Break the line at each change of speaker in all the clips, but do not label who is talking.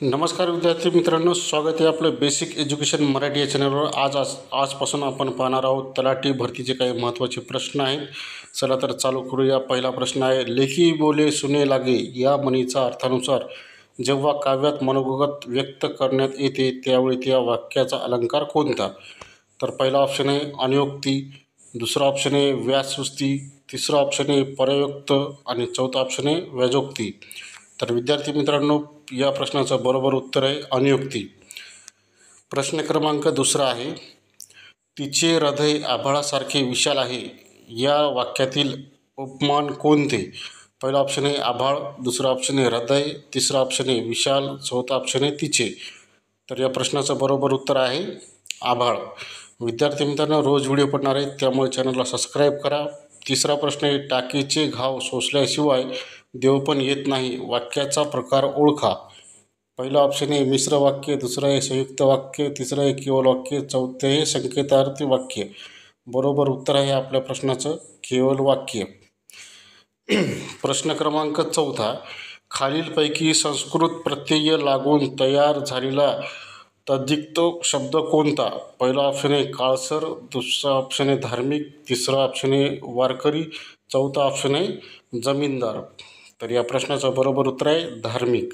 नमस्कार विद्यार्थी मित्रांनो, स्वागत आहे आपलं बेसिक एज्युकेशन मराठी या चॅनलवर. आजपासून आपण पाहणार आहोत तलाठी भरतीचे काही महत्त्वाचे प्रश्न आहेत. चला तर चालू करूया. पहिला प्रश्न आहे, लेखी बोले सुने लागे या म्हणीचा अर्थानुसार जेव्हा काव्यात मनोगत व्यक्त करण्यात येते त्यावेळी त्या वाक्याचा अलंकार कोणता? तर पहिला ऑप्शन आहे अनियोक्ती, दुसरा ऑप्शन आहे व्यासवस्ती, तिसरा ऑप्शन आहे परयुक्त आणि चौथा ऑप्शन आहे व्याजोक्ती. तर विद्यार्थी मित्रांनो, या प्रश्नाचं बरोबर उत्तर आहे अनियुक्ती. प्रश्न क्रमांक दुसरा आहे, तिचे हृदय आभाळासारखे विशाल आहे या वाक्यातील उपमान कोणते? पहिला ऑप्शन आहे आभाळ, दुसरा ऑप्शन आहे हृदय, तिसरा ऑप्शन आहे विशाल, चौथा ऑप्शन आहे तिचे. तर या प्रश्नाचं बरोबर उत्तर आहे आभाळ. विद्यार्थी मित्रांनो, रोज व्हिडिओ पडणार आहेत त्यामुळे चॅनलला सबस्क्राईब करा. तिसरा प्रश्न आहे, टाकीचे घाव सोसल्याशिवाय देव पण येत नाही वाक्याचा प्रकार ओळखा. पहिला ऑप्शन आहे मिश्र वाक्य, दुसरं आहे संयुक्त वाक्य, तिसरं आहे केवळ वाक्य, चौथे आहे संकेतार्थी वाक्य. बरोबर उत्तर आहे आपल्या प्रश्नाचं केवळ वाक्य. प्रश्न क्रमांक चौथा, खालीलपैकी संस्कृत प्रत्यय लागून तयार झालेला तद्धित शब्द कोणता? पहिला ऑप्शन आहे काळसर, दुसरा ऑप्शन आहे धार्मिक, तिसरा ऑप्शन आहे वारकरी, चौथा ऑप्शन आहे जमीनदार. तर या प्रश्नाचं बरोबर उत्तर आहे धार्मिक.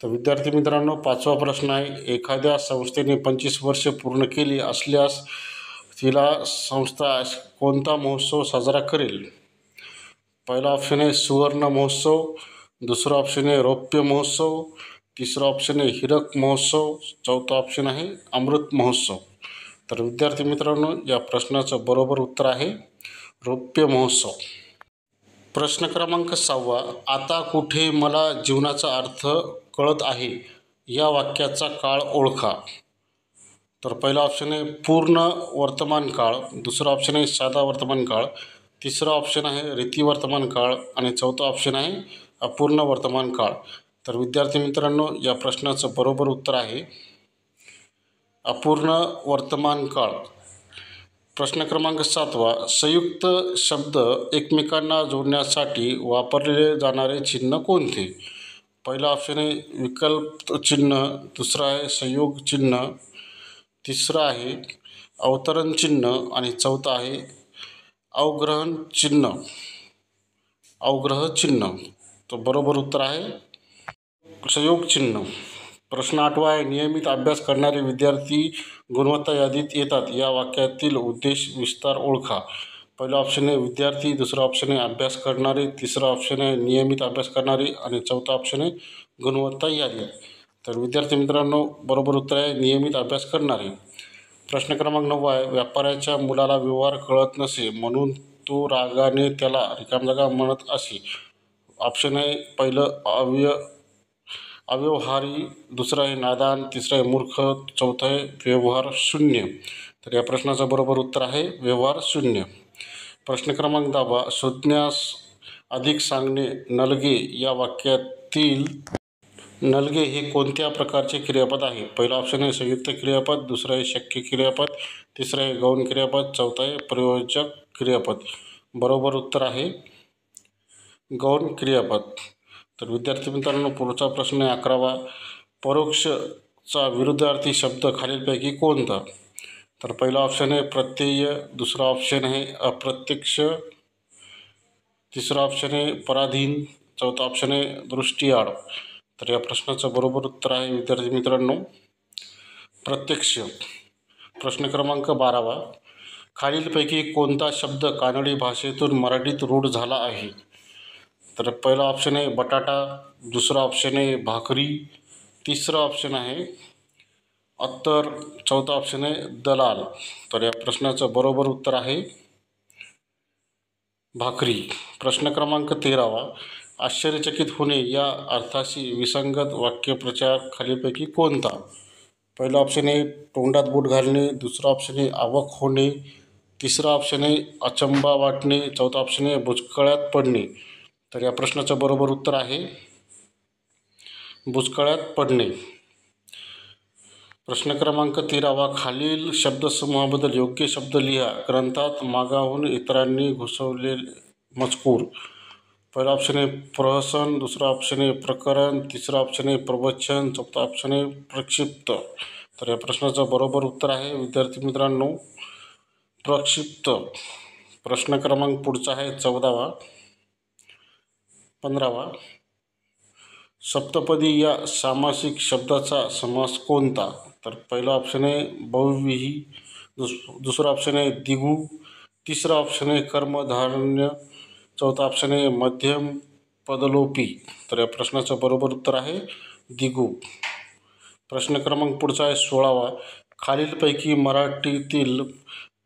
तर विद्यार्थी मित्रांनो, पाचवा प्रश्न आहे, एखाद्या संस्थेने 25 वर्षे पूर्ण केली असल्यास तिला संस्था कोणता महोत्सव साजरा करेल? पहिला ऑप्शन आहे सुवर्ण महोत्सव, दुसरा ऑप्शन आहे रौप्य महोत्सव, तिसरा ऑप्शन आहे हिरक महोत्सव, चौथा ऑप्शन आहे अमृत महोत्सव. तर विद्यार्थी मित्रांनो, या प्रश्नाचं बरोबर उत्तर आहे रौप्य महोत्सव. प्रश्न क्रमांक 6, आता कुठे मला जीवनाचा अर्थ कळत आहे या वाक्याचा काळ ओळखा. तर पहिला ऑप्शन आहे पूर्ण वर्तमान काळ, दुसरा ऑप्शन आहे साधा वर्तमान काळ, तिसरा ऑप्शन आहे रीती वर्तमान काळ आणि चौथा ऑप्शन आहे अपूर्ण वर्तमान काळ. तर विद्यार्थी मित्रांनो, या प्रश्नाचं बरोबर उत्तर आहे अपूर्ण वर्तमान काळ. प्रश्न क्रमांक 7, संयुक्त शब्द एकमेकांना जोडण्यासाठी वापरले जाणारे चिन्ह कोणते? पहिला ऑप्शन आहे विकल्प चिन्ह, दुसरा आहे संयोग चिन्ह, तिसरा आहे अवतरण चिन्ह आणि चौथा आहे अवग्रहण चिन्ह. तर बरोबर उत्तर आहे संयोग चिन्ह. प्रश्न 8 आहे, नियमित अभ्यास करणारे विद्यार्थी गुणवत्ता यादीत येतात या वाक्यातील उद्देश विस्तार ओळखा. पहिला ऑप्शन आहे विद्यार्थी, दुसरा ऑप्शन आहे अभ्यास करणारे, तिसरा ऑप्शन आहे नियमित अभ्यास करणारे आणि चौथा ऑप्शन आहे गुणवत्ता यादी. तर विद्यार्थी मित्रांनो, बरोबर उत्तर आहे नियमित अभ्यास करणारे. प्रश्न क्रमांक 9 आहे, व्यापाऱ्याच्या मुलाला व्यवहार कळत नसे म्हणून तो रागाने त्याला रिकामजागा म्हणत असे. ऑप्शन आहे पहिलं अव्यवहारी, दुसरं आहे नादान, तिसरं आहे मूर्ख, चौथं आहे व्यवहार शून्य. तर या प्रश्नाचं बरोबर उत्तर आहे व्यवहार शून्य. प्रश्न क्रमांक 10, शोधण्यास अधिक सांगणे नलगे या वाक्यातील नलगे हे कोणत्या प्रकारचे क्रियापद आहे? पहिला ऑप्शन आहे संयुक्त क्रियापद, दुसरं आहे शक्य क्रियापद, तिसरं आहे गौण क्रियापद, चौथा आहे प्रयोजक क्रियापद. बरोबर उत्तर आहे गौण क्रियापद. तर विद्यार्थी मित्रांनो, पुढचा प्रश्न आहे 11, परोक्षचा विरुद्धार्थी शब्द खालीलपैकी कोणता? तर पहिला ऑप्शन आहे प्रत्यय, दुसरा ऑप्शन आहे अप्रत्यक्ष, तिसरा ऑप्शन आहे पराधीन, चौथा ऑप्शन आहे दृष्टीआड. तर या प्रश्नाचं बरोबर उत्तर आहे विद्यार्थी मित्रांनो प्रत्यक्ष. प्रश्न क्रमांक 12, खालीलपैकी कोणता शब्द कानडी भाषेतून मराठीत रूढ झाला आहे? तर पहिला ऑप्शन आहे बटाटा, दुसरा ऑप्शन आहे भाकरी, तिसरा ऑप्शन आहे अत्तर, चौथा ऑप्शन आहे दलाल. तर या प्रश्नाचं बरोबर उत्तर आहे भाकरी. प्रश्न क्रमांक 13, आश्चर्यचकित होणे या अर्थाशी विसंगत वाक्यप्रचार खालीलपैकी कोणता? पहिला ऑप्शन आहे तोंडात बोट घालणे, दुसरा ऑप्शन आहे अवाक होणे, तिसरा ऑप्शन आहे अचंबा वाटणे, चौथा ऑप्शन आहे बुचकळ्यात पडणे. तर या प्रश्नाचं बरोबर उत्तर आहे बुचकळ्यात पडणे. प्रश्न क्रमांक 13, खालील शब्दसमूहाबद्दल योग्य शब्द लिहा. ग्रंथात मागाहून इतरांनी घुसवलेले मजकूर. पहिला ऑप्शन आहे प्रहसन, दुसरा ऑप्शन आहे प्रकरण, तिसरा ऑप्शन आहे प्रवचन, चौथा ऑप्शन आहे प्रक्षिप्त. तर या प्रश्नाचं बरोबर उत्तर आहे विद्यार्थी मित्रांनो प्रक्षिप्त. प्रश्न क्रमांक पुढचा आहे 14वा. 15वा. सप्तपदी या सामासिक शब्दाचा समास कोणता? तर पहिला ऑप्शन आहे बहुव्रीही, दुसरा ऑप्शन आहे द्विगु, तिसरा ऑप्शन आहे कर्मधारय, चौथा ऑप्शन आहे मध्यम पदलोपी. तर या प्रश्नाचं बरोबर उत्तर आहे द्विगु. प्रश्न क्रमांक पुढचा आहे 16वा. खालीलपैकी मराठीतील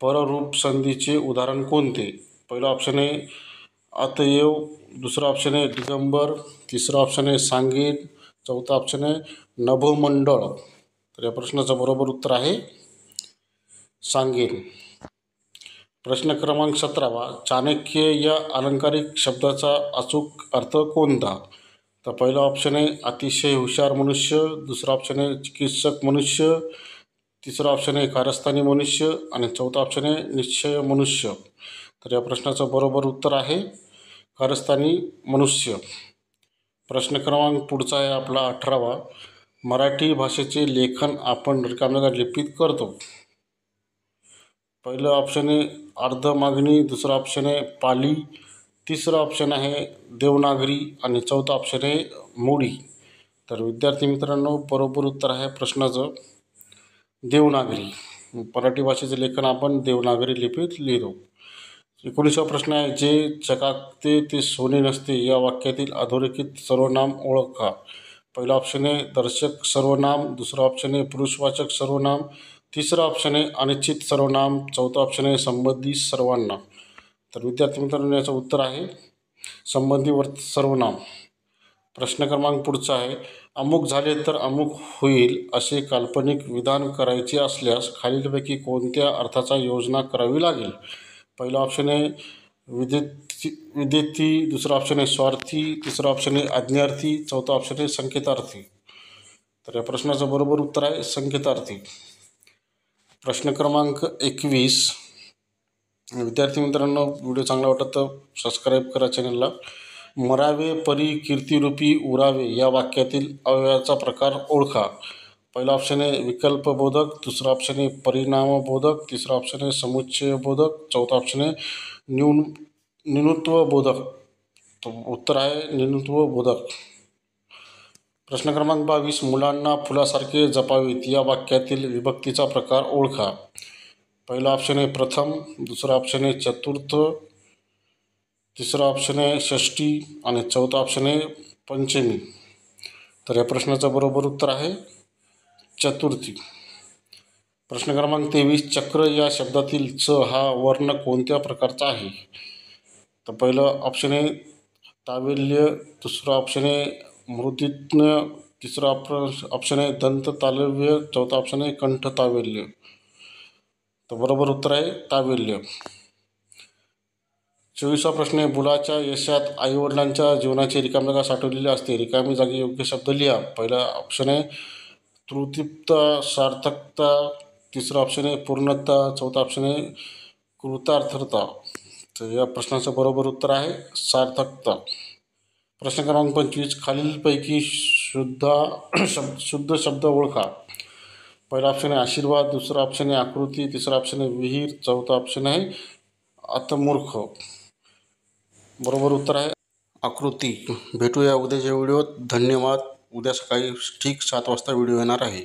पररूप संधीचे उदाहरण कोणते? पहिला ऑप्शन आहे अतएव, दुसरा ऑप्शन आहे दिगंबर, तिसरा ऑप्शन आहे सांगेन, चौथा ऑप्शन आहे नभोमंडळ. तर या प्रश्नाचं बरोबर उत्तर आहे सांगेन. प्रश्न क्रमांक 17वा. चाणक्य या अलंकारिक शब्दाचा अचूक अर्थ कोणता? तर पहिला ऑप्शन आहे अतिशय हुशार मनुष्य, दुसरा ऑप्शन आहे चिकित्सक मनुष्य, तिसरा ऑप्शन आहे कारस्थानी मनुष्य आणि चौथा ऑप्शन आहे निश्चय मनुष्य. तर या प्रश्नाचं बरोबर उत्तर आहे कारस्थानी मनुष्य. प्रश्न क्रमांक पुढचा आहे आपला 18वा. मराठी भाषेचे लेखन आपण रिकाम्या जागी लिपीत करतो. पहिलं ऑप्शन आहे अर्धमागणी, दुसरा ऑप्शन आहे पाली, तिसरा ऑप्शन आहे देवनागरी आणि चौथा ऑप्शन आहे मोडी. तर विद्यार्थी मित्रांनो बरोबर उत्तर आहे प्रश्नाचं देवनागरी. मराठी भाषेचे लेखन आपण देवनागरी लिपीत लिहितो. 19वा प्रश्न आहे जे चकाकते ते सोने नसते या वाक्यातील अधोरेखित सर्वनाम ओळखा. पहिला ऑप्शन आहे दर्शक सर्वनाम, दुसरा ऑप्शन आहे पुरुषवाचक सर्वनाम, तिसरा ऑप्शन आहे अनिश्चित सर्वनाम, चौथा ऑप्शन आहे संबंधी सर्वांना. तर विद्यार्थी मित्रांनो याचं उत्तर आहे संबंधी सर्वनाम. प्रश्न क्रमांक पुढचा आहे अमुक झाले तर अमुक होईल असे काल्पनिक विधान करायचे असल्यास खालीलपैकी कोणत्या अर्थाचा योजना करावी लागेल? पहिला ऑप्शन आहे विद्येर्थी, दुसरा ऑप्शन आहे स्वार्थी, तिसरा ऑप्शन आहे आज्ञार्थी, चौथा ऑप्शन आहे संकेतार्थी. तर या प्रश्नाचं बरोबर उत्तर आहे संकेतार्थी. प्रश्न क्रमांक 21. विद्यार्थी मित्रांनो व्हिडिओ चांगला वाटत तर सबस्क्राईब करा चॅनलला. मरावे परी कीर्तिरूपी उरावे या वाक्यातील अव्ययाचा प्रकार ओळखा. पहिला ऑप्शन आहे विकल्पबोधक, दुसरा ऑप्शन आहे परिणामबोधक, तिसरा ऑप्शन आहे समुच्चयबोधक, चौथा ऑप्शन आहे न्यूनत्वबोधक. उत्तर आहे न्यूनत्वबोधक. प्रश्न क्रमांक 22. मुलांना फुलासारखे जपावेत या वाक्यातील विभक्तीचा प्रकार ओळखा. पहिला ऑप्शन आहे प्रथम, दुसरा ऑप्शन आहे चतुर्थ, तिसरा ऑप्शन आहे षष्टी आणि चौथा ऑप्शन आहे पंचमी. तर या प्रश्नाचं बरोबर उत्तर आहे चतुर्थी. प्रश्न क्रमांक 23. चक्र या शब्दातील च हा वर्ण कोणत्या प्रकारचा आहे? तर पहिलं ऑप्शन आहे तावेल्य, दुसरा ऑप्शन आहे मूर्धन्य, तिसरा ऑप्शन आहे दंत तालव्य, चौथा ऑप्शन आहे कंठ तावेल्य. तर बरोबर उत्तर आहे तावेल्य. 24वा प्रश्न आहे मुलाच्या यशात आईवडिलांच्या जीवनाची रिकामी जागा साठवलेली असते. रिकामी जागी योग्य शब्द लिहा. पहिला ऑप्शन आहे तृप्तता, सार्थकता, तिसरा ऑप्शन आहे पूर्णता, चौथा ऑप्शन आहे कृतार्थता. तर या प्रश्नाचं बरोबर उत्तर आहे सार्थकता. प्रश्न क्रमांक 25. खालीलपैकी शुद्ध शब्द ओळखा. पहिला ऑप्शन आहे आशीर्वाद, दुसरा ऑप्शन आहे आकृती, तिसरा ऑप्शन आहे विहीर, चौथा ऑप्शन आहे अतमूर्ख. बरोबर उत्तर आहे आकृती. भेटूया उद्याच्या व्हिडिओत. धन्यवाद. उद्या सकाळी ठीक 7 वाजता व्हिडिओ येणार आहे.